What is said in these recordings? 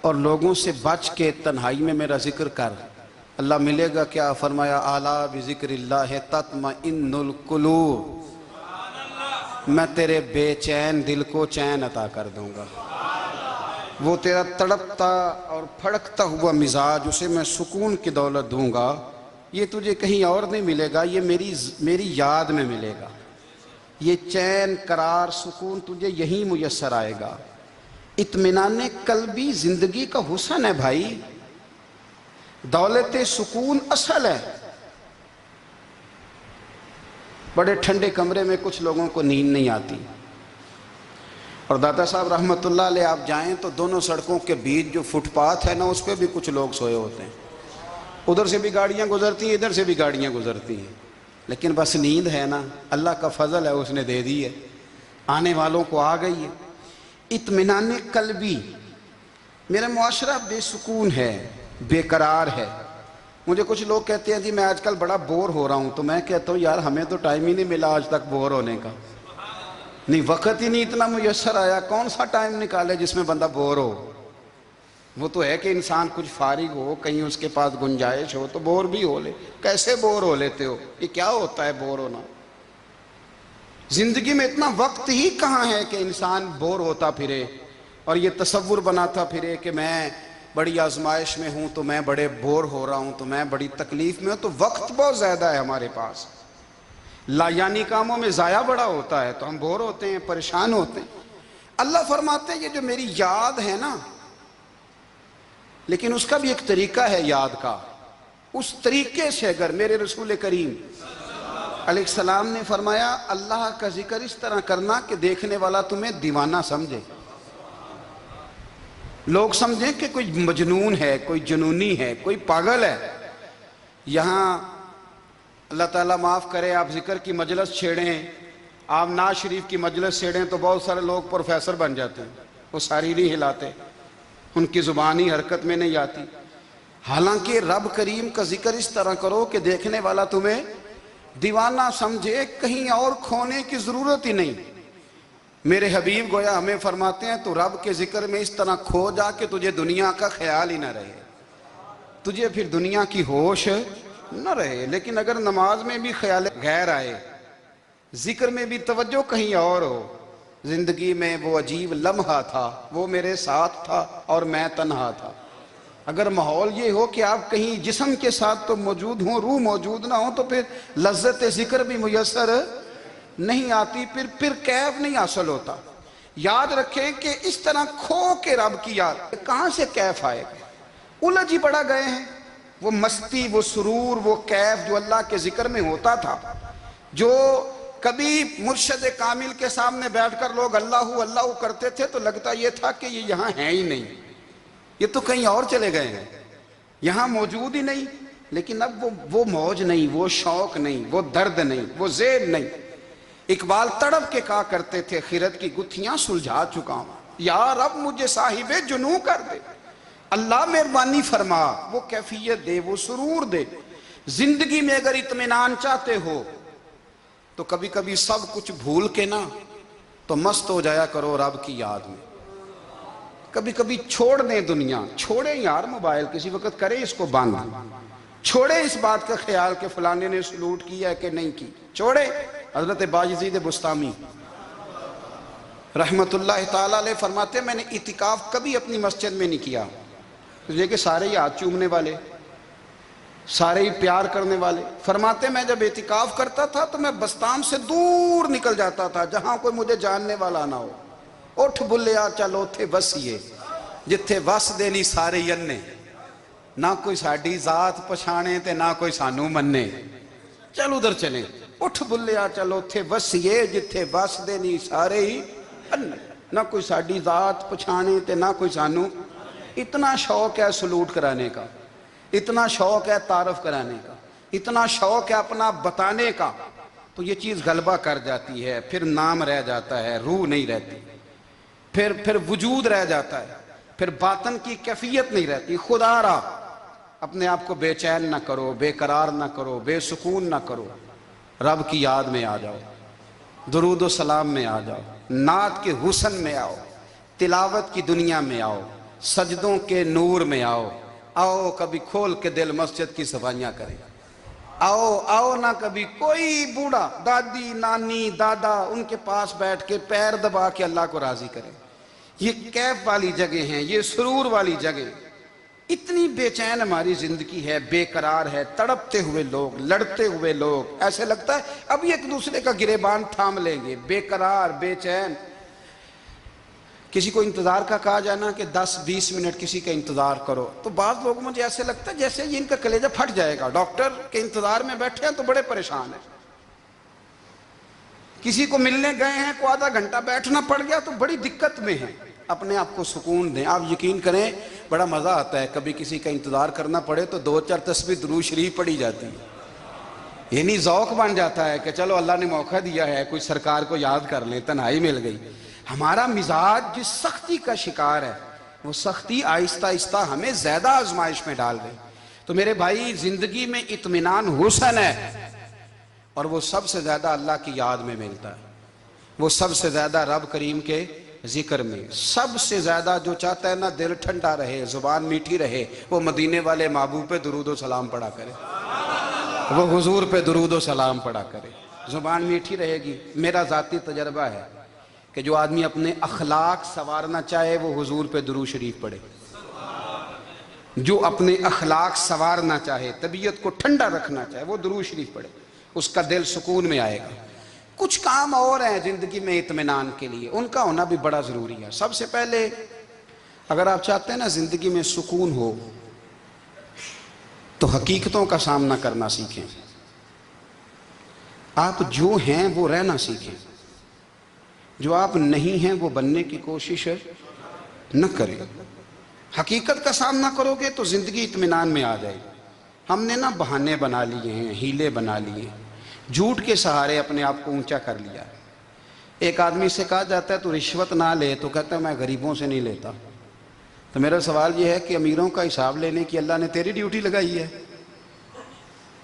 اور لوگوں سے بچ کے تنہائی میں میرا ذکر کر۔ اللہ ملے گا کیا؟ فرمایا اعلیٰ بذکر اللہ تطمئن القلوب، میں تیرے بے چین دل کو چین عطا کر دوں گا۔ وہ تیرا تڑپتا اور پھڑکتا ہوا مزاج، اسے میں سکون کی دولت دوں گا۔ یہ تجھے کہیں اور نہیں ملے گا، یہ میری یاد میں ملے گا۔ یہ چین، قرار، سکون تجھے یہیں میسر آئے گا۔ اطمینان قلبی زندگی کا حسن ہے بھائی، دولت سکون اصل ہے۔ بڑے ٹھنڈے کمرے میں کچھ لوگوں کو نیند نہیں آتی، اور داتا صاحب رحمت اللہ علیہ آپ جائیں تو دونوں سڑکوں کے بیچ جو فٹ پاتھ ہے نا، اس پہ بھی کچھ لوگ سوئے ہوتے ہیں۔ ادھر سے بھی گاڑیاں گزرتی ہیں، ادھر سے بھی گاڑیاں گزرتی ہیں، لیکن بس نیند ہے نا، اللہ کا فضل ہے، اس نے دے دی ہے، آنے والوں کو آ گئی ہے۔ اطمینان قلبی، میرا معاشرہ بے سکون ہے، بے قرار ہے۔ مجھے کچھ لوگ کہتے ہیں جی میں آج کل بڑا بور ہو رہا ہوں، تو میں کہتا ہوں یار ہمیں تو ٹائم ہی نہیں ملا آج تک بور ہونے کا، نہیں وقت ہی نہیں اتنا میسر آیا، کون سا ٹائم نکالے جس میں بندہ بور ہو؟ وہ تو ہے کہ انسان کچھ فارغ ہو، کہیں اس کے پاس گنجائش ہو تو بور بھی ہو لے۔ کیسے بور ہو لیتے ہو؟ یہ کیا ہوتا ہے بور ہونا؟ زندگی میں اتنا وقت ہی کہاں ہے کہ انسان بور ہوتا پھرے اور یہ تصور بناتا پھرے کہ میں بڑی آزمائش میں ہوں، تو میں بڑے بور ہو رہا ہوں، تو میں بڑی تکلیف میں ہوں۔ تو وقت بہت زیادہ ہے ہمارے پاس، لا یعنی کاموں میں ضائع بڑا ہوتا ہے، تو ہم بور ہوتے ہیں، پریشان ہوتے ہیں۔ اللہ فرماتے ہیں یہ جو میری یاد ہے نا، لیکن اس کا بھی ایک طریقہ ہے یاد کا، اس طریقے سے اگر میرے رسول کریم علیہ السلام نے فرمایا اللہ کا ذکر اس طرح کرنا کہ دیکھنے والا تمہیں دیوانہ سمجھے، لوگ سمجھیں کہ کوئی مجنون ہے، کوئی جنونی ہے، کوئی پاگل ہے۔ یہاں اللہ تعالیٰ معاف کرے، آپ ذکر کی مجلس چھیڑیں، آپ نعت شریف کی مجلس چھیڑیں تو بہت سارے لوگ پروفیسر بن جاتے ہیں، وہ ساری نہیں ہلاتے، ان کی زبانی حرکت میں نہیں آتی۔ حالانکہ رب کریم کا ذکر اس طرح کرو کہ دیکھنے والا تمہیں دیوانہ سمجھے، کہیں اور کھونے کی ضرورت ہی نہیں۔ میرے حبیب گویا ہمیں فرماتے ہیں تو رب کے ذکر میں اس طرح کھو جا کہ تجھے دنیا کا خیال ہی نہ رہے، تجھے پھر دنیا کی ہوش نہ رہے۔ لیکن اگر نماز میں بھی خیال غیر آئے، ذکر میں بھی توجہ کہیں اور ہو، زندگی میں وہ عجیب لمحہ تھا، وہ میرے ساتھ تھا اور میں تنہا تھا۔ اگر ماحول یہ ہو کہ آپ کہیں جسم کے ساتھ تو موجود ہوں، روح موجود نہ ہو، تو پھر لذت ذکر بھی میسر نہیں آتی، پھر کیف نہیں حاصل ہوتا۔ یاد رکھیں کہ اس طرح کھو کے رب کی یاد کہاں سے کیف آئے گا؟ الجھ ہی پڑا گئے ہیں۔ وہ مستی، وہ سرور، وہ کیف جو اللہ کے ذکر میں ہوتا تھا، جو کبھی مرشد کامل کے سامنے بیٹھ کر لوگ اللہ اللہ کرتے تھے تو لگتا یہ تھا کہ یہ یہاں ہیں ہی نہیں، یہ تو کہیں اور چلے گئے ہیں، یہاں موجود ہی نہیں۔ لیکن اب وہ موج نہیں، وہ شوق نہیں، وہ درد نہیں، وہ ذیل نہیں۔ اقبال تڑپ کے کہا کرتے تھے خرد کی گتھیاں سلجھا چکا ہوں، یا رب مجھے صاحب جنوں کر دے، اللہ مہربانی فرما، وہ کیفیت دے، وہ سرور دے۔ زندگی میں اگر اطمینان چاہتے ہو تو کبھی کبھی سب کچھ بھول کے نا تو مست ہو جایا کرو رب کی یاد میں۔ کبھی کبھی چھوڑ دیں دنیا، چھوڑیں یار موبائل، کسی وقت کریں اس کو بند، چھوڑیں اس بات کا خیال کہ فلانے نے سلوٹ کیا ہے کہ نہیں کی، چھوڑیں۔ حضرت باجزید بستامی رحمت اللہ تعالیٰ علیہ فرماتے ہیں میں نے اعتکاف کبھی اپنی مسجد میں نہیں کیا، یہ کہ سارے ہی ہاتھ چومنے والے، سارے ہی پیار کرنے والے۔ فرماتے میں جب اعتکاف کرتا تھا تو میں بستان سے دور نکل جاتا تھا جہاں کوئی مجھے جاننے والا نہ ہو۔ اٹھ بلیا چلو تھے وسیے جتھے وس دے نہیں سارے ینے، نہ کوئی ساڈی ذات پچھانے تے نہ کوئی سانو مننے، چل ادھر چلیں۔ اٹھ بلیا چلو تھے وسیے جتھے وس دے نہیں سارے ہی ینے، نہ کوئی ساڈی ذات پچھانے تے نہ کوئی سانو۔ اتنا شوق ہے سلوٹ کرانے کا، اتنا شوق ہے تعارف کرانے کا، اتنا شوق ہے اپنا بتانے کا، تو یہ چیز غلبہ کر جاتی ہے، پھر نام رہ جاتا ہے، روح نہیں رہتی، پھر وجود رہ جاتا ہے، پھر باطن کی کیفیت نہیں رہتی۔ خدا را اپنے آپ کو بے چین نہ کرو، بے قرار نہ کرو، بے سکون نہ کرو، رب کی یاد میں آ جاؤ، درود و سلام میں آ جاؤ، نعت کے حسن میں آؤ، تلاوت کی دنیا میں آؤ، سجدوں کے نور میں آؤ، آؤ کبھی کھول کے دل مسجد کی صفائیاں کریں، آؤ آؤ نہ کبھی کوئی بوڑھا دادی نانی دادا ان کے پاس بیٹھ کے پیر دبا کے اللہ کو راضی کریں۔ یہ کیف والی جگہ ہیں، یہ سرور والی جگہ۔ اتنی بے چین ہماری زندگی ہے، بے قرار ہے، تڑپتے ہوئے لوگ، لڑتے ہوئے لوگ، ایسے لگتا ہے ابھی ایک دوسرے کا گریبان تھام لیں گے، بے قرار بے چین۔ کسی کو انتظار کا کہا جائے نا کہ 10-20 منٹ کسی کا انتظار کرو، تو بعض لوگ مجھے ایسے لگتا ہے جیسے ان کا کلیجہ پھٹ جائے گا، ڈاکٹر کے انتظار میں بیٹھے ہیں تو بڑے پریشان ہیں۔ کسی کو ملنے گئے ہیں کو آدھا گھنٹہ بیٹھنا پڑ گیا تو بڑی دقت میں ہیں۔ اپنے آپ کو سکون دیں۔ آپ یقین کریں بڑا مزہ آتا ہے، کبھی کسی کا انتظار کرنا پڑے تو 2-4 تسبیح درود شریف پڑھی جاتی ہے، یعنی ذوق بن جاتا ہے کہ چلو اللہ نے موقع دیا ہے، کوئی سرکار کو یاد کر لیں، تنہائی مل گئی۔ ہمارا مزاج جس سختی کا شکار ہے، وہ سختی آہستہ آہستہ ہمیں زیادہ آزمائش میں ڈال گئی۔ تو میرے بھائی، زندگی میں اطمینان حسن ہے، اور وہ سب سے زیادہ اللہ کی یاد میں ملتا ہے، وہ سب سے زیادہ رب کریم کے ذکر میں۔ سب سے زیادہ جو چاہتا ہے نا دل ٹھنڈا رہے، زبان میٹھی رہے، وہ مدینے والے محبوب پہ درود و سلام پڑھا کرے، وہ حضور پہ درود و سلام پڑھا کرے، زبان میٹھی رہے گی۔ میرا ذاتی تجربہ ہے کہ جو آدمی اپنے اخلاق سنوارنا چاہے وہ حضور پہ درود شریف پڑھے، جو اپنے اخلاق سنوارنا چاہے، طبیعت کو ٹھنڈا رکھنا چاہے، وہ درود شریف پڑھے، اس کا دل سکون میں آئے گا۔ کچھ کام اور ہیں زندگی میں اطمینان کے لیے، ان کا ہونا بھی بڑا ضروری ہے۔ سب سے پہلے اگر آپ چاہتے ہیں نا زندگی میں سکون ہو تو حقیقتوں کا سامنا کرنا سیکھیں۔ آپ جو ہیں وہ رہنا سیکھیں، جو آپ نہیں ہیں وہ بننے کی کوشش نہ کریں۔ حقیقت کا سامنا کرو گے تو زندگی اطمینان میں آ جائے گی۔ ہم نے نا بہانے بنا لیے ہیں، ہیلے بنا لیے، جھوٹ کے سہارے اپنے آپ کو اونچا کر لیا۔ ایک آدمی سے کہا جاتا ہے تو رشوت نہ لے، تو کہتا ہے میں غریبوں سے نہیں لیتا۔ تو میرا سوال یہ ہے کہ امیروں کا حساب لینے کی اللہ نے تیری ڈیوٹی لگائی ہے،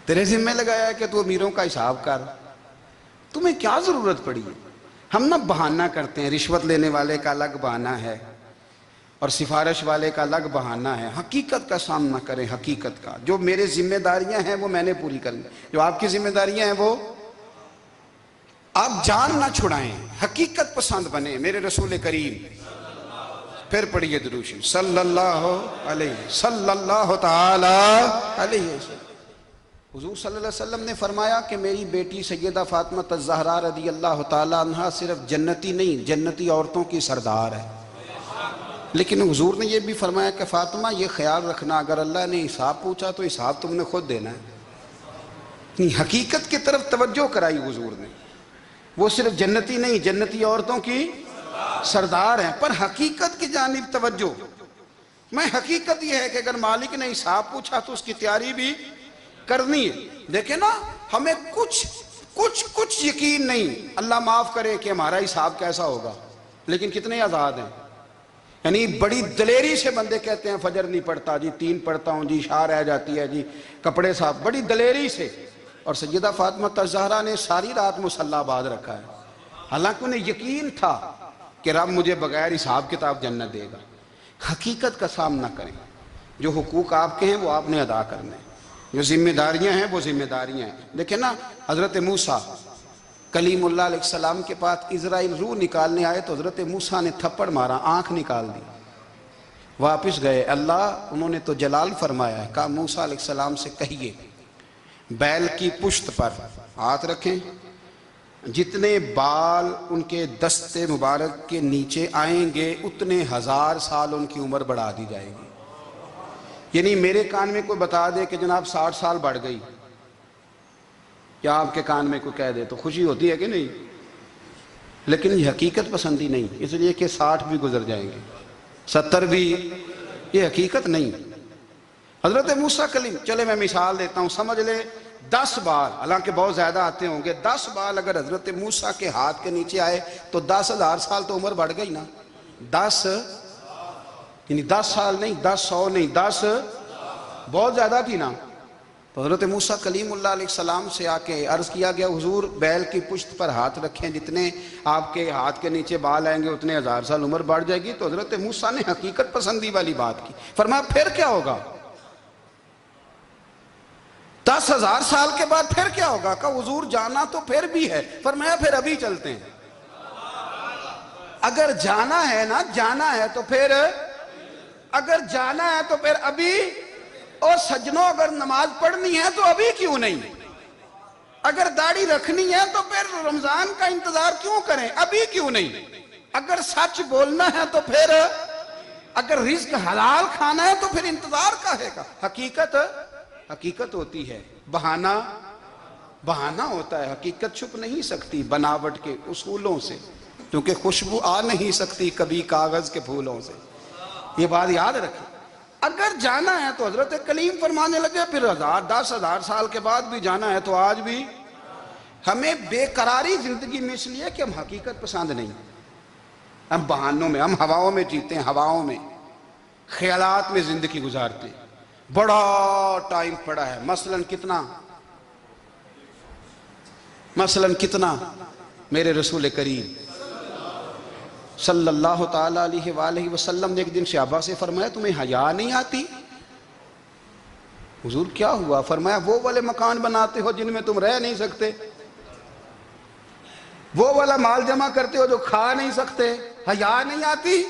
تیرے ذمہ لگایا ہے کہ تو امیروں کا حساب کر، تمہیں کیا ضرورت پڑی ہے؟ ہم نا بہانہ کرتے ہیں، رشوت لینے والے کا الگ بہانہ ہے اور سفارش والے کا الگ بہانہ ہے۔ حقیقت کا سامنا کریں، حقیقت کا۔ جو میرے ذمہ داریاں ہیں وہ میں نے پوری کرنی، جو آپ کی ذمہ داریاں ہیں وہ آپ جان نہ چھڑائیں، حقیقت پسند بنیں۔ میرے رسول کریم، پھر پڑھیے درود شریف، صلی اللہ تعالی علیہ وسلم۔ حضور صلی اللہ علیہ وسلم نے فرمایا کہ میری بیٹی سیدہ فاطمہ الزہرا رضی اللہ تعالی عنہا صرف جنتی نہیں، جنتی عورتوں کی سردار ہے۔ لیکن حضور نے یہ بھی فرمایا کہ فاطمہ یہ خیال رکھنا اگر اللہ نے حساب پوچھا تو حساب تم نے خود دینا ہے۔ حقیقت کی طرف توجہ کرائی حضور نے، وہ صرف جنتی نہیں، جنتی عورتوں کی سردار ہیں، پر حقیقت کی جانب توجہ۔ میں حقیقت یہ ہے کہ اگر مالک نے حساب پوچھا تو اس کی تیاری بھی کرنی ہے۔ دیکھیں نا، ہمیں کچھ یقین نہیں، اللہ معاف کرے کہ ہمارا حساب کیسا ہوگا، لیکن کتنے آزاد ہیں۔ یعنی بڑی دلیری سے بندے کہتے ہیں فجر نہیں پڑھتا جی، 3 پڑھتا ہوں جی، شاہ رہ جاتی ہے جی، کپڑے صاحب، بڑی دلیری سے۔ اور سیدہ فاطمہ الزہرا نے ساری رات مصلی باندھ رکھا ہے، حالانکہ انہیں یقین تھا کہ رب مجھے بغیر حساب کتاب جنت دے گا۔ حقیقت کا سامنا کریں، جو حقوق آپ کے ہیں وہ آپ نے ادا کرنے ہیں، جو ذمہ داریاں ہیں وہ ذمہ داریاں ہیں۔ دیکھیں نا، حضرت موسیٰ کلیم اللہ علیہ السلام کے پاس اسرائیل روح نکالنے آئے تو حضرت موسیٰ نے تھپڑ مارا، آنکھ نکال دی، واپس گئے۔ اللہ انہوں نے تو جلال فرمایا ہے، کہا موسیٰ علیہ السلام سے کہیے بیل کی پشت پر ہاتھ رکھیں، جتنے بال ان کے دستے مبارک کے نیچے آئیں گے اتنے 1000 سال ان کی عمر بڑھا دی جائے گی۔ یعنی میرے کان میں کوئی بتا دے کہ جناب 60 سال بڑھ گئی، یا آپ کے کان میں کوئی کہہ دے تو خوشی ہوتی ہے کہ نہیں؟ لیکن یہ حقیقت پسندی نہیں، اس لیے کہ 60 بھی گزر جائیں گے، 70 بھی، یہ حقیقت نہیں۔ حضرت موسیٰ کلیم، چلے میں مثال دیتا ہوں، سمجھ لے 10 بال، حالانکہ بہت زیادہ آتے ہوں گے، 10 بال اگر حضرت موسیٰ کے ہاتھ کے نیچے آئے تو 10,000 سال تو عمر بڑھ گئی نا۔ 10 یعنی 10 سال نہیں، 10 100 نہیں، 10 بہت زیادہ تھی نا۔ تو حضرت موسیٰ کلیم اللہ علیہ السلام سے آ کے عرض کیا گیا حضور بیل کی پشت پر ہاتھ رکھیں، جتنے آپ کے ہاتھ کے نیچے بال آئیں گے اتنے 1000 سال عمر بڑھ جائے گی۔ تو حضرت موسیٰ نے حقیقت پسندی والی بات کی، فرمایا پھر کیا ہوگا؟ 10,000 سال کے بعد پھر کیا ہوگا؟ کہا حضور جانا تو پھر بھی ہے۔ فرمایا پھر ابھی چلتے ہیں۔ اگر جانا ہے نا، جانا ہے تو پھر، اگر جانا ہے تو پھر ابھی۔ اور سجنوں اگر نماز پڑھنی ہے تو ابھی کیوں نہیں؟ اگر داڑھی رکھنی ہے تو پھر رمضان کا انتظار کیوں کریں؟ ابھی کیوں نہیں؟ اگر سچ بولنا ہے تو پھر، اگر رزق حلال کھانا ہے تو پھر انتظار کا ہے گا۔ حقیقت ہوتی ہے، بہانہ ہوتا ہے۔ حقیقت چھپ نہیں سکتی بناوٹ کے اصولوں سے، کیونکہ خوشبو آ نہیں سکتی کبھی کاغذ کے پھولوں سے۔ یہ بات یاد رکھیں۔ اگر جانا ہے تو حضرت کلیم فرمانے لگے پھر 10,000 سال کے بعد بھی جانا ہے تو آج بھی۔ ہمیں بے قراری زندگی میں اس لیے کہ ہم حقیقت پسند نہیں، ہم بہانوں میں، ہم ہواؤں میں جیتے ہیں، ہواؤں میں، خیالات میں زندگی گزارتے ہیں۔ بڑا ٹائم پڑا ہے، مثلاً کتنا میرے رسول کریم صلی اللہ تعالیٰ علیہ وآلہ وسلم نے ایک دن صحابہ سے فرمایا تمہیں حیا نہیں آتی؟ حضور کیا ہوا؟ فرمایا وہ والے مکان بناتے ہو جن میں تم رہ نہیں سکتے، وہ والا مال جمع کرتے ہو جو کھا نہیں سکتے، حیا نہیں آتی؟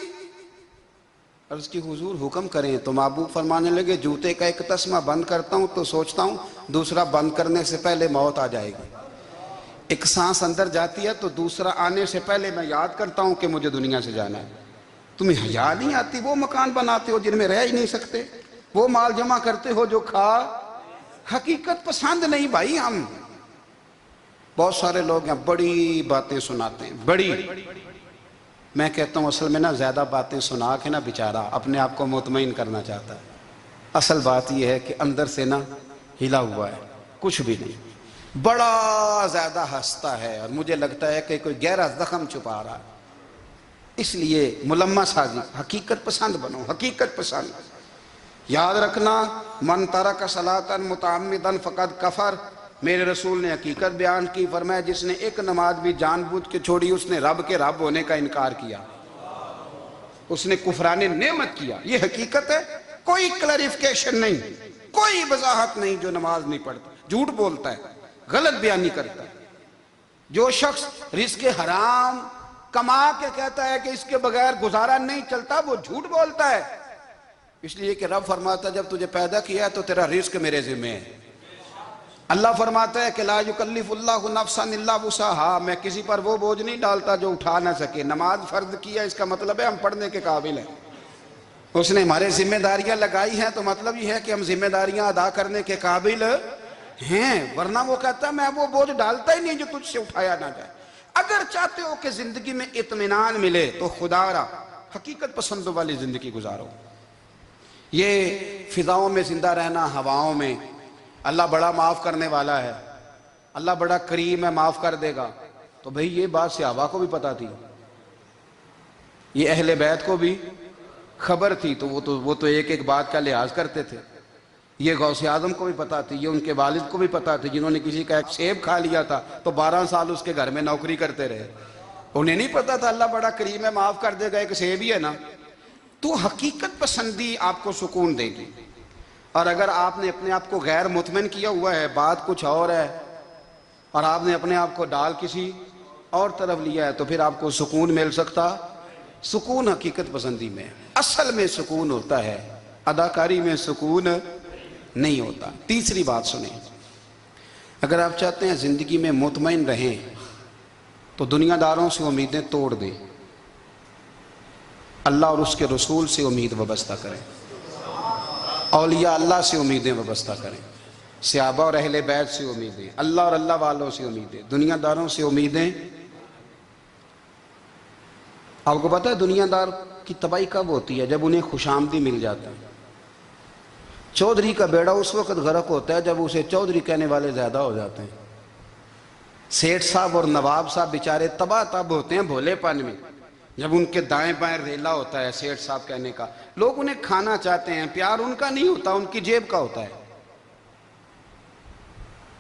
عرض کی حضور حکم کریں تو محبوب فرمانے لگے جوتے کا ایک تسمہ بند کرتا ہوں تو سوچتا ہوں دوسرا بند کرنے سے پہلے موت آ جائے گی، ایک سانس اندر جاتی ہے تو دوسرا آنے سے پہلے میں یاد کرتا ہوں کہ مجھے دنیا سے جانا ہے۔ تمہیں حیا نہیں آتی؟ وہ مکان بناتے ہو جن میں رہ ہی نہیں سکتے، وہ مال جمع کرتے ہو جو کھا۔ حقیقت پسند نہیں بھائی ہم۔ بہت سارے لوگ ہیں بڑی باتیں سناتے ہیں، بڑی، میں کہتا ہوں اصل میں نا زیادہ باتیں سنا کے نا بیچارہ اپنے آپ کو مطمئن کرنا چاہتا ہے۔ اصل بات یہ ہے کہ اندر سے نا ہلا ہوا ہے، کچھ بھی نہیں، بڑا زیادہ ہنستا ہے اور مجھے لگتا ہے کہ کوئی گہرا زخم چھپا رہا ہے۔ اس لیے ملمہ سازی، حقیقت پسند بنو، حقیقت پسند۔ یاد رکھنا من ترک صلاۃ متعمدا فقد کفر، میرے رسول نے حقیقت بیان کی، فرمایا جس نے ایک نماز بھی جان بوجھ کے چھوڑی اس نے رب کے رب ہونے کا انکار کیا، اس نے کفران نعمت کیا۔ یہ حقیقت ہے، کوئی کلیریفیکیشن نہیں، کوئی وضاحت نہیں۔ جو نماز نہیں پڑھتا، جھوٹ بولتا ہے، غلط بیانی کرتا ہے، جو شخص رزق حرام کما کے کہتا ہے کہ اس کے بغیر گزارا نہیں چلتا، وہ جھوٹ بولتا ہے۔ اس لیے کہ رب فرماتا ہے جب تجھے پیدا کیا ہے تو تیرا رزق میرے ذمہ ہے۔ اللہ فرماتا ہے کہ لا یکلف اللہ نفسا الا وسعہا، میں کسی پر وہ بوجھ نہیں ڈالتا جو اٹھا نہ سکے۔ نماز فرض کیا اس کا مطلب ہے ہم پڑھنے کے قابل ہیں، اس نے ہمارے ذمہ داریاں لگائی ہیں تو مطلب یہ ہے کہ ہم ذمہ داریاں ادا کرنے کے قابل ہیں، ورنہ وہ کہتا ہے میں وہ بوجھ ڈالتا ہی نہیں جو تجھ سے اٹھایا نہ جائے۔ اگر چاہتے ہو کہ زندگی میں اطمینان ملے تو خدا را حقیقت پسند والی زندگی گزارو۔ یہ فضاؤں میں زندہ رہنا، ہواؤں میں، اللہ بڑا معاف کرنے والا ہے، اللہ بڑا کریم ہے، معاف کر دے گا، تو بھئی یہ بات صحابہ کو بھی پتا تھی، یہ اہل بیت کو بھی خبر تھی، تو وہ تو ایک ایک بات کا لحاظ کرتے تھے۔ یہ غوث اعظم کو بھی پتا تھی، یہ ان کے والد کو بھی پتا تھی، جنہوں نے کسی کا ایک سیب کھا لیا تھا تو 12 سال اس کے گھر میں نوکری کرتے رہے، انہیں نہیں پتا تھا اللہ بڑا کریم ہے معاف کر دے گا، ایک سیب ہی ہے نا۔ تو حقیقت پسندی آپ کو سکون دے گی، اور اگر آپ نے اپنے آپ کو غیر مطمئن کیا ہوا ہے، بات کچھ اور ہے، اور آپ نے اپنے آپ کو ڈال کسی اور طرف لیا ہے، تو پھر آپ کو سکون مل سکتا؟ سکون حقیقت پسندی میں، اصل میں سکون ہوتا ہے، اداکاری میں سکون نہیں ہوتا۔ تیسری بات سنیں، اگر آپ چاہتے ہیں زندگی میں مطمئن رہیں تو دنیا داروں سے امیدیں توڑ دیں، اللہ اور اس کے رسول سے امید وابستہ کریں، اولیاء اللہ سے امیدیں وابستہ کریں، صحابہ اور اہل بیت سے امیدیں، اللہ اور اللہ والوں سے امیدیں، دنیا داروں سے امیدیں۔ آپ کو پتہ ہے دنیا دار کی تباہی کب ہوتی ہے؟ جب انہیں خوش آمدی مل جاتا ہے۔ چودھری کا بیڑا اس وقت غرق ہوتا ہے جب اسے چودھری کہنے والے زیادہ ہو جاتے ہیں۔ سیٹھ صاحب اور نواب صاحب بیچارے تباہ تب ہوتے ہیں بھولے پن میں، جب ان کے دائیں بائیں ریلا ہوتا ہے سیٹھ صاحب کہنے کا، لوگ انہیں کھانا چاہتے ہیں، پیار ان کا نہیں ہوتا، ان کی جیب کا ہوتا ہے۔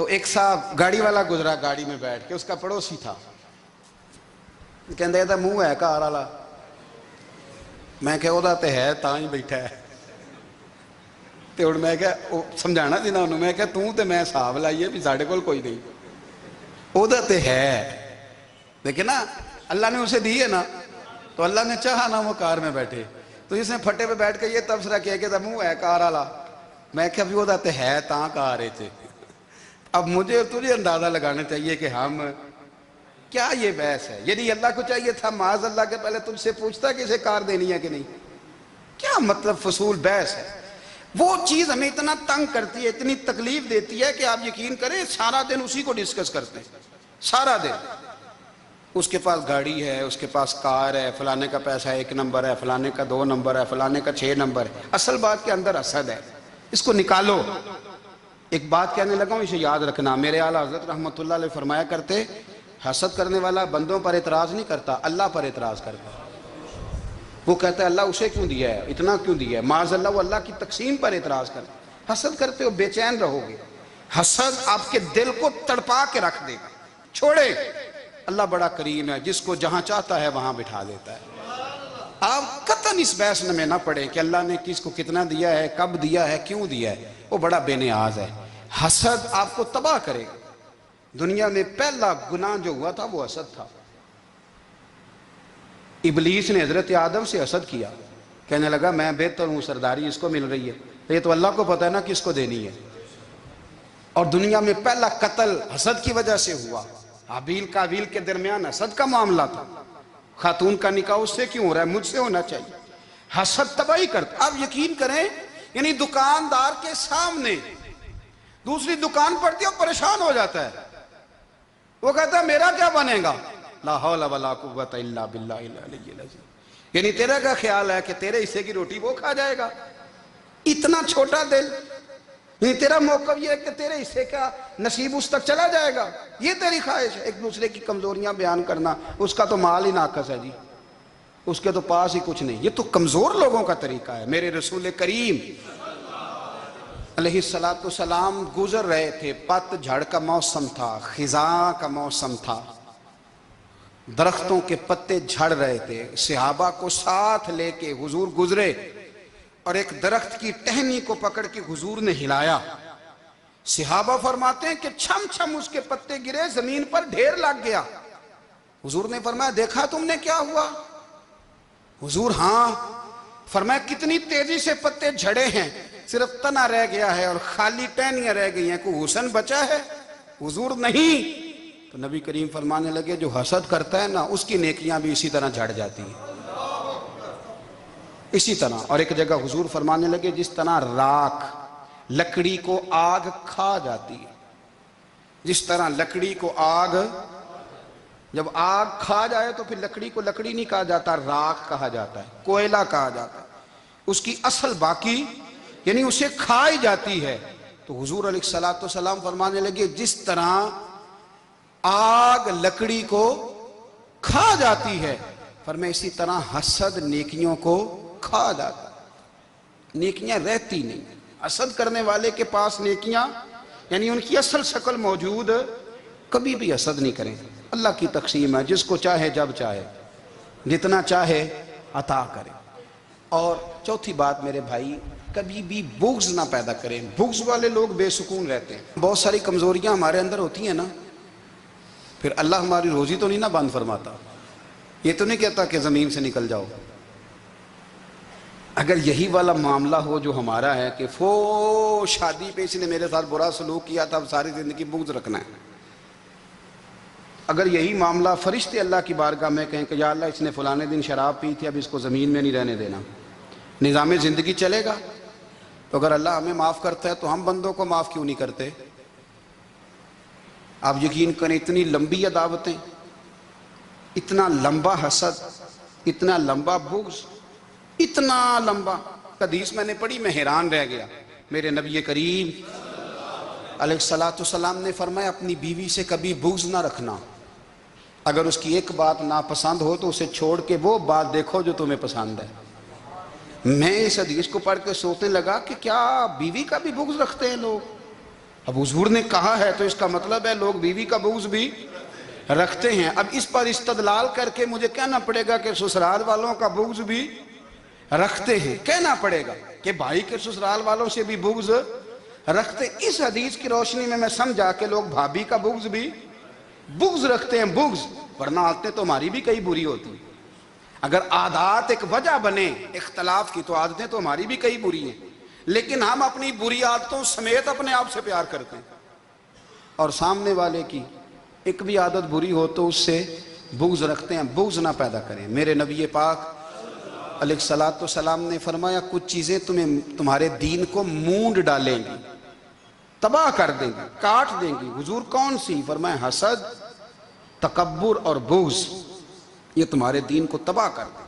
تو ایک صاحب گاڑی والا گزرا گاڑی میں بیٹھ کے، اس کا پڑوسی تھا، کہندے دا منہ ہے کار والا، میں کہ وہ تے ہے تاں ہی بیٹھا ہے، تے ہن میں کہ سمجھانا سی نا انہوں، میں کہ توں تے میں حساب لائیے بھی ساڈے کول کوئی نہیں، وہ تے ہے، لیکن نا اللہ نے اسے دی ہے نا، تو اللہ نے چاہا نا وہ کار میں بیٹھے، تو اس نے پھٹے پہ بیٹھ کے یہ تبصرہ کیا کہ دا منہ ہے کار والا، میں کہ ابھی وہ تے ہے تاں کار ہے تھے۔ اب مجھے اور تجھے اندازہ لگانا چاہیے کہ ہم کیا یہ بحث ہے، یعنی اللہ کو چاہیے تھا معاذ اللہ کے پہلے تم سے پوچھتا کہ اسے کار دینی ہے کہ نہیں، کیا مطلب فضول بحث ہے۔ وہ چیز ہمیں اتنا تنگ کرتی ہے، اتنی تکلیف دیتی ہے کہ آپ یقین کریں سارا دن اسی کو ڈسکس کرتے ہیں، سارا دن اس کے پاس گاڑی ہے، اس کے پاس کار ہے، فلانے کا پیسہ 1 نمبر ہے، فلانے کا 2 نمبر ہے، فلانے کا 6 نمبر ہے، اصل بات کے اندر حسد ہے، اس کو نکالو۔ ایک بات کہنے لگا ہوں، اسے یاد رکھنا، میرے اعلیٰ حضرت رحمۃ اللہ علیہ فرمایا کرتے، حسد کرنے والا بندوں پر اعتراض نہیں کرتا، اللہ پر اعتراض کرتا ہے۔ وہ کہتا ہے اللہ اسے کیوں دیا ہے، اتنا کیوں دیا ہے، معاذ اللہ وہ اللہ کی تقسیم پر اعتراض کرتا ہے۔ حسد کرتے ہو بے چین رہو گے، حسد آپ کے دل کو تڑپا کے رکھ دے گا، چھوڑے۔ اللہ بڑا کریم ہے، جس کو جہاں چاہتا ہے وہاں بٹھا دیتا ہے۔ آپ قطعاً اس بحث میں نہ پڑیں کہ اللہ نے کس کو کتنا دیا ہے، کب دیا ہے، کیوں دیا ہے، وہ بڑا بے نیاز ہے۔ حسد آپ کو تباہ کرے گا۔ دنیا میں پہلا گناہ جو ہوا تھا وہ حسد تھا۔ ابلیس نے حضرت آدم سے حسد کیا، کہنے لگا میں بہتر ہوں، سرداری اس کو مل رہی ہے، یہ تو اللہ کو پتہ ہے نا کس کو دینی ہے۔ اور دنیا میں پہلا قتل حسد کی وجہ سے ہوا، حابیل قابیل کے درمیان حسد کا معاملہ تھا، خاتون کا نکاح اس سے کیوں ہو رہا ہے، مجھ سے ہونا چاہیے۔ حسد تباہی کرتا۔ آپ یقین کریں، یعنی دکاندار کے سامنے دوسری دکان پڑتی ہے اور پریشان ہو جاتا ہے، وہ کہتا ہے میرا کیا بنے گا، لا حول ولا قوت الا باللہ العلی العظیم، یعنی تیرا کا خیال ہے کہ تیرے حصے کی روٹی وہ کھا جائے گا، اتنا چھوٹا دل، یعنی تیرا موقف یہ ہے کہ تیرے حصے کا نصیب اس تک چلا جائے گا، یہ تیری خواہش ہے۔ ایک دوسرے کی کمزوریاں بیان کرنا، اس کا تو مال ہی ناقص ہے جی، اس کے تو پاس ہی کچھ نہیں، یہ تو کمزور لوگوں کا طریقہ ہے۔ میرے رسول کریم علیہ السلام گزر رہے تھے، پت جھڑ کا موسم تھا، خزاں کا موسم تھا، درختوں کے پتے جھڑ رہے تھے، صحابہ کو ساتھ لے کے حضور گزرے اور ایک درخت کی ٹہنی کو پکڑ کے حضور نے ہلایا۔ صحابہ فرماتے ہیں کہ چھم چھم اس کے پتے گرے، زمین پر ڈھیر لگ گیا۔ حضور نے فرمایا دیکھا تم نے کیا ہوا؟ حضور ہاں۔ فرمایا کتنی تیزی سے پتے جھڑے ہیں، صرف تنا رہ گیا ہے اور خالی ٹہنیاں رہ گئی ہیں، کوئی حسن بچا ہے؟ حضور نہیں۔ تو نبی کریم فرمانے لگے جو حسد کرتا ہے نا اس کی نیکیاں بھی اسی طرح جھڑ جاتی ہیں، اسی طرح۔ اور ایک جگہ حضور فرمانے لگے جس طرح راکھ لکڑی کو آگ کھا جاتی ہے، جس طرح لکڑی کو آگ، جب آگ کھا جائے تو پھر لکڑی کو لکڑی نہیں کہا جاتا، راکھ کہا جاتا ہے، کوئلہ کہا جاتا ہے، اس کی اصل باقی یعنی اسے کھائی جاتی ہے۔ تو حضور علیہ السلام فرمانے لگے جس طرح آگ لکڑی کو کھا جاتی ہے، فرمایا اسی طرح حسد نیکیوں کو کھا جاتا ہے، نیکیاں رہتی نہیں۔ حسد کرنے والے کے پاس نیکیاں یعنی ان کی اصل شکل موجود، کبھی بھی حسد نہیں کریں۔ اللہ کی تقسیم ہے، جس کو چاہے جب چاہے جتنا چاہے عطا کرے۔ اور چوتھی بات میرے بھائی، کبھی بھی بغض نہ پیدا کریں، بغض والے لوگ بے سکون رہتے ہیں۔ بہت ساری کمزوریاں ہمارے اندر ہوتی ہیں نا، پھر اللہ ہماری روزی تو نہیں نہ بند فرماتا، یہ تو نہیں کہتا کہ زمین سے نکل جاؤ۔ اگر یہی والا معاملہ ہو جو ہمارا ہے کہ شادی پہ اس نے میرے ساتھ برا سلوک کیا تھا، اب ساری زندگی بغض رکھنا ہے، اگر یہی معاملہ فرشتے اللہ کی بارگاہ میں کہیں کہ یا اللہ اس نے فلانے دن شراب پی تھی، اب اس کو زمین میں نہیں رہنے دینا، نظام زندگی چلے گا؟ تو اگر اللہ ہمیں معاف کرتا ہے تو ہم بندوں کو معاف کیوں نہیں کرتے؟ آپ یقین کریں اتنی لمبی عداوتیں، اتنا لمبا حسد، اتنا لمبا بغض، اتنا لمبا۔ حدیث میں نے پڑھی، میں حیران رہ گیا۔ میرے نبی کریم علیہ السلام نے فرمایا اپنی بیوی سے کبھی بغض نہ رکھنا، اگر اس کی ایک بات ناپسند ہو تو اسے چھوڑ کے وہ بات دیکھو جو تمہیں پسند ہے۔ میں اس حدیث کو پڑھ کے سوچنے لگا کہ کیا بیوی کا بھی بغض رکھتے ہیں لوگ؟ اب حضور نے کہا ہے تو اس کا مطلب ہے لوگ بیوی کا بغض بھی رکھتے ہیں۔ اب اس پر استدلال کر کے مجھے کہنا پڑے گا کہ سسرال والوں کا بغض بھی رکھتے ہیں، کہنا پڑے گا کہ بھائی کے سسرال والوں سے بھی بغض رکھتے ہیں۔ اس حدیث کی روشنی میں سمجھا کہ لوگ بھابھی کا بغض رکھتے ہیں، بغض، ورنہ عادتیں تو ہماری بھی کئی بری ہوتی ہیں۔ اگر عادات ایک وجہ بنے اختلاف کی تو عادتیں تو ہماری بھی کئی بری ہیں، لیکن ہم اپنی بری عادتوں سمیت اپنے آپ سے پیار کرتے ہیں، اور سامنے والے کی ایک بھی عادت بری ہو تو اس سے بغض رکھتے ہیں۔ بغض نہ پیدا کریں۔ میرے نبی پاک علیہ الصلوۃ والسلام نے فرمایا کچھ چیزیں تمہارے دین کو مونڈ ڈالیں گی، تباہ کر دیں گی، کاٹ دیں گی۔ حضور کون سی؟ فرمایا حسد، تکبر اور بغض، یہ تمہارے دین کو تباہ کر دیں۔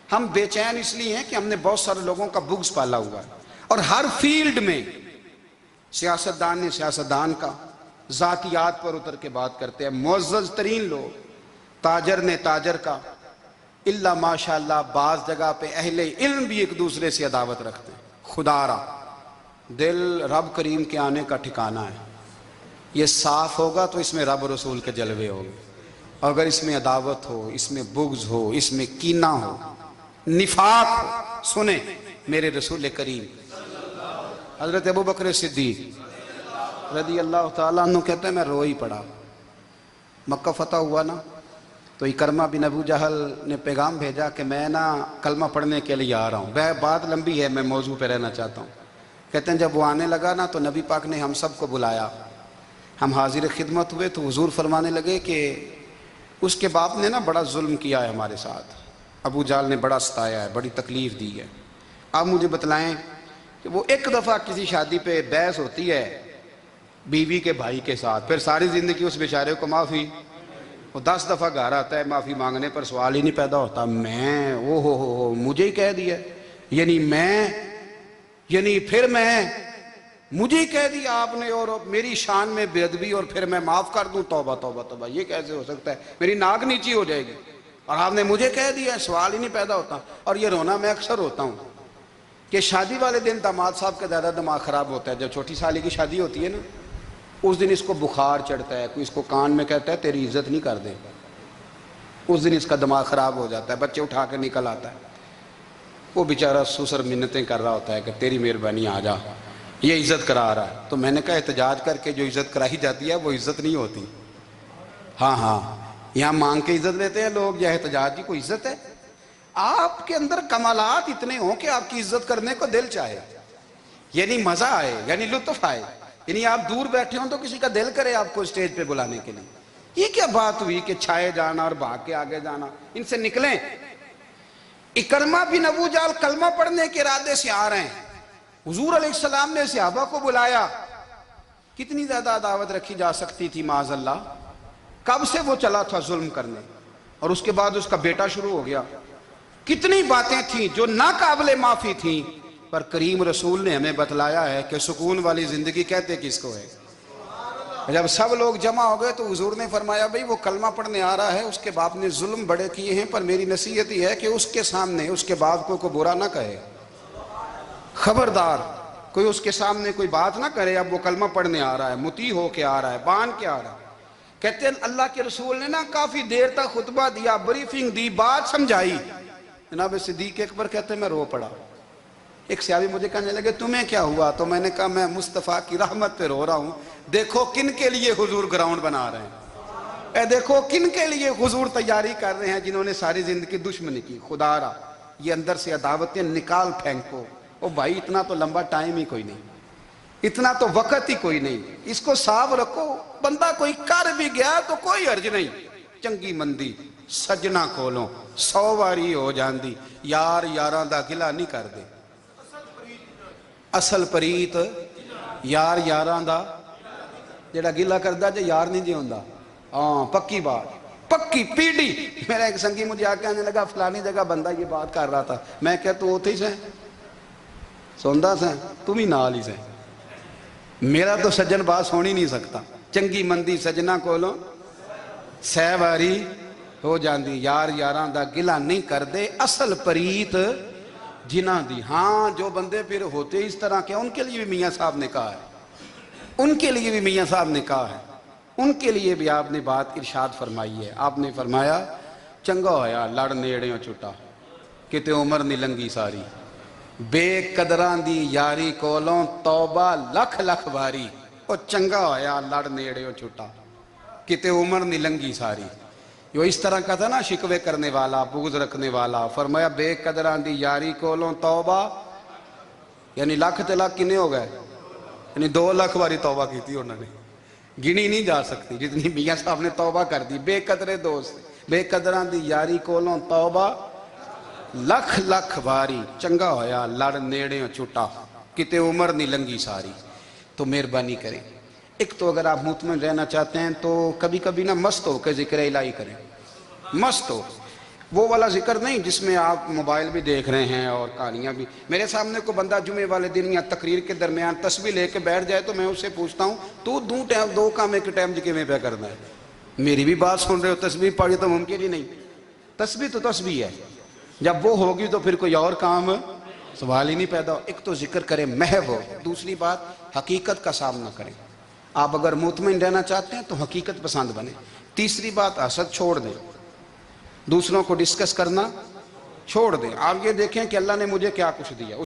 ہم بے چین اس لیے ہیں کہ ہم نے بہت سارے لوگوں کا بغض پالا ہوا ہے، اور ہر فیلڈ میں سیاستدان نے سیاستدان کا، ذاتیات پر اتر کے بات کرتے ہیں، معزز ترین لوگ، تاجر نے تاجر کا، اللہ ماشاءاللہ بعض جگہ پہ اہل علم بھی ایک دوسرے سے عداوت رکھتے ہیں۔ خدا را دل رب کریم کے آنے کا ٹھکانہ ہے، یہ صاف ہوگا تو اس میں رب رسول کے جلوے ہوں گے، اگر اس میں عداوت ہو، اس میں بغض ہو، اس میں کینہ ہو، نفاق ہو، سنیں میرے رسول کریم حضرت ابوبکر صدیق رضی اللہ تعالیٰ عنہ کہتے ہیں میں رو ہی پڑا۔ مکہ فتح ہوا نا تو اکرمہ بن ابو جہل نے پیغام بھیجا کہ میں نا کلمہ پڑھنے کے لیے آ رہا ہوں۔ بات لمبی ہے، میں موضوع پہ رہنا چاہتا ہوں۔ کہتے ہیں جب وہ آنے لگا نا تو نبی پاک نے ہم سب کو بلایا، ہم حاضر خدمت ہوئے تو حضور فرمانے لگے کہ اس کے باپ نے نا بڑا ظلم کیا ہے ہمارے ساتھ، ابو جہل نے بڑا ستایا ہے، بڑی تکلیف دی ہے۔ آپ مجھے بتلائیں کہ وہ ایک دفعہ کسی شادی پہ بحث ہوتی ہے بیوی کے بھائی کے ساتھ، پھر ساری زندگی اس بیچارے کو معافی، وہ 10 دفعہ گھر آتا ہے معافی مانگنے پر سوال ہی نہیں پیدا ہوتا، میں او ہو مجھے ہی کہہ دیا، یعنی پھر میں مجھے ہی کہہ دیا آپ نے، اور میری شان میں بے ادبی، اور پھر میں معاف کر دوں؟ توبہ توبہ توبہ، یہ کیسے ہو سکتا ہے؟ میری ناک نیچی ہو جائے گی، اور آپ نے مجھے کہہ دیا، سوال ہی نہیں پیدا ہوتا۔ اور یہ رونا میں اکثر ہوتا ہوں کہ شادی والے دن داماد صاحب کا زیادہ دماغ خراب ہوتا ہے۔ جب چھوٹی سالی کی شادی ہوتی ہے نا، اس دن اس کو بخار چڑھتا ہے، کوئی اس کو کان میں کہتا ہے تیری عزت نہیں کر دے، اس دن اس کا دماغ خراب ہو جاتا ہے، بچے اٹھا کے نکل آتا ہے، وہ بیچارہ سسر منتیں کر رہا ہوتا ہے کہ تیری مہربانی آ جا، یہ عزت کرا رہا ہے۔ تو میں نے کہا احتجاج کر کے جو عزت کرائی جاتی ہے وہ عزت نہیں ہوتی۔ ہاں یہاں مانگ کے عزت لیتے ہیں لوگ، یا احتجاج کی کوئی عزت ہے؟ آپ کے اندر کمالات اتنے ہوں کہ آپ کی عزت کرنے کو دل چاہے، یعنی مزہ آئے، یعنی لطف آئے، یعنی آپ دور بیٹھے ہوں تو کسی کا دل کرے آپ کو اسٹیج پہ بلانے کے لیے۔ یہ کیا بات ہوئی کہ چھائے جانا اور بھاگ کے آگے جانا؟ ان سے نکلیں۔ اکرمہ بن ابو جہل کلمہ پڑھنے کے ارادے سے آ رہے ہیں، حضور علیہ السلام نے صحابہ کو بلایا، کتنی زیادہ عداوت رکھی جا سکتی تھی معاذ اللہ؟ کب سے وہ چلا تھا ظلم کرنے، اور اس کے بعد اس کا بیٹا شروع ہو گیا، کتنی باتیں تھیں جو ناقابل معافی تھیں، پر کریم رسول نے ہمیں بتلایا ہے کہ سکون والی زندگی کہتے کس کو ہے۔ جب سب لوگ جمع ہو گئے تو حضور نے فرمایا بھئی وہ کلمہ پڑھنے آ رہا ہے، اس کے باپ نے ظلم بڑے کیے ہیں، پر میری نصیحت یہ ہے کہ اس کے سامنے اس کے باپ کو کوئی برا نہ کہے، خبردار کوئی اس کے سامنے کوئی بات نہ کرے۔ اب وہ کلمہ پڑھنے آ رہا ہے، مطیع ہو کے آ رہا ہے، بان کے آ رہا ہے۔ کہتے ہیں اللہ کے رسول نے نا کافی دیر تک خطبہ دیا، بریفنگ دی، بات سمجھائی۔ جناب صدیق اکبر کہتے ہیں میں رو پڑا۔ ایک صحابی مجھے کہنے لگے تمہیں کیا ہوا؟ تو میں نے کہا میں مصطفیٰ کی رحمت پہ رو رہا ہوں، دیکھو کن کے لیے حضور گراؤنڈ بنا رہے ہیں، اے دیکھو کن کے لیے حضور تیاری کر رہے ہیں، جنہوں نے ساری زندگی دشمنی کی۔ خدا را یہ اندر سے عداوتیں نکال پھینکو۔ او بھائی اتنا تو لمبا ٹائم ہی کوئی نہیں، اتنا تو وقت ہی کوئی نہیں، اس کو صاف رکھو۔ بندہ کوئی کر بھی گیا تو کوئی حرج نہیں، چنگی مندی سجنا کھولو 100 واری ہو جاندی، یار یاراں دا گلا نہیں کر دے، اصل پریت یار یاراں دا جڑا گلا کردا جے یار نہیں جے ہوندا۔ ہاں پکی بات، پکی پیڑی۔ میرا ایک سنگی مجھے آ کے آنے لگا فلانی جگہ بندہ یہ بات کر رہا تھا، میں کہ تو اوتھے ہی سے سوندا سے تم ہی نال ہی سے، میرا تو سجن باس ہونی نہیں سکتا۔ چنگی مندی سجنا کولوں 100 واری ہو جاندی، یار یاراں دا گلا نہیں کر دے، اصل پریت جنہ دی۔ ہاں جو بندے پھر ہوتے اس طرح کے ان کے لیے بھی میاں صاحب نے کہا ہے ان کے لیے بھی میاں صاحب نے کہا ہے، ان کے لیے بھی آپ نے بات ارشاد فرمائی ہے. آپ نے فرمایا چنگا ہویا لڑ نیڑیوں چھٹا کتے عمر نہیں لنگی ساری، بے قدران دی یاری کولوں توبہ لکھ لکھ باری. او چنگا ہویا لڑ نیڑیوں چھٹا کتے عمر نہیں لنگی ساری. جو اس طرح کا تھا نا شکوے کرنے والا، بغض رکھنے والا، فرمایا بے قدران دی یاری کولوں توبہ، یعنی لاکھ تے لاکھ کنے ہو گئے، یعنی 2 لاکھ باری توبہ کی تھی انہوں نے، گنی نہیں جا سکتی جتنی میاں صاحب نے توبہ کر دی. بے قدرے دوست، بے قدران دی یاری کولوں توبہ لکھ لکھ باری، چنگا ہویا لڑ نیڑیوں چھٹا کتے عمر نہیں لنگی ساری. تو مہربانی کریں، ایک تو اگر آپ مطمئن رہنا چاہتے ہیں تو کبھی کبھی نا مست ہو کے ذکر الہی کریں. مست ہو، وہ والا ذکر نہیں جس میں آپ موبائل بھی دیکھ رہے ہیں اور کہانیاں بھی. میرے سامنے کو بندہ جمعے والے دن یا تقریر کے درمیان تسبیح لے کے بیٹھ جائے تو میں اس سے پوچھتا ہوں تو دو کام ایک ٹائم جکے میں پہ کرنا ہے. میری بھی بات سن رہے ہو، تسبیح پڑھی تو ممکن ہی نہیں. تسبیح تو تسبیح ہے، جب وہ ہوگی تو پھر کوئی اور کام سوال ہی نہیں پیدا ہو. ایک تو ذکر کریں محو ہو، دوسری بات حقیقت کا سامنا کریں. آپ اگر مطمئن رہنا چاہتے ہیں تو حقیقت پسند بنیں. تیسری بات حسد چھوڑ دیں، دوسروں کو ڈسکس کرنا چھوڑ دیں. آپ یہ دیکھیں کہ اللہ نے مجھے کیا کچھ دیا.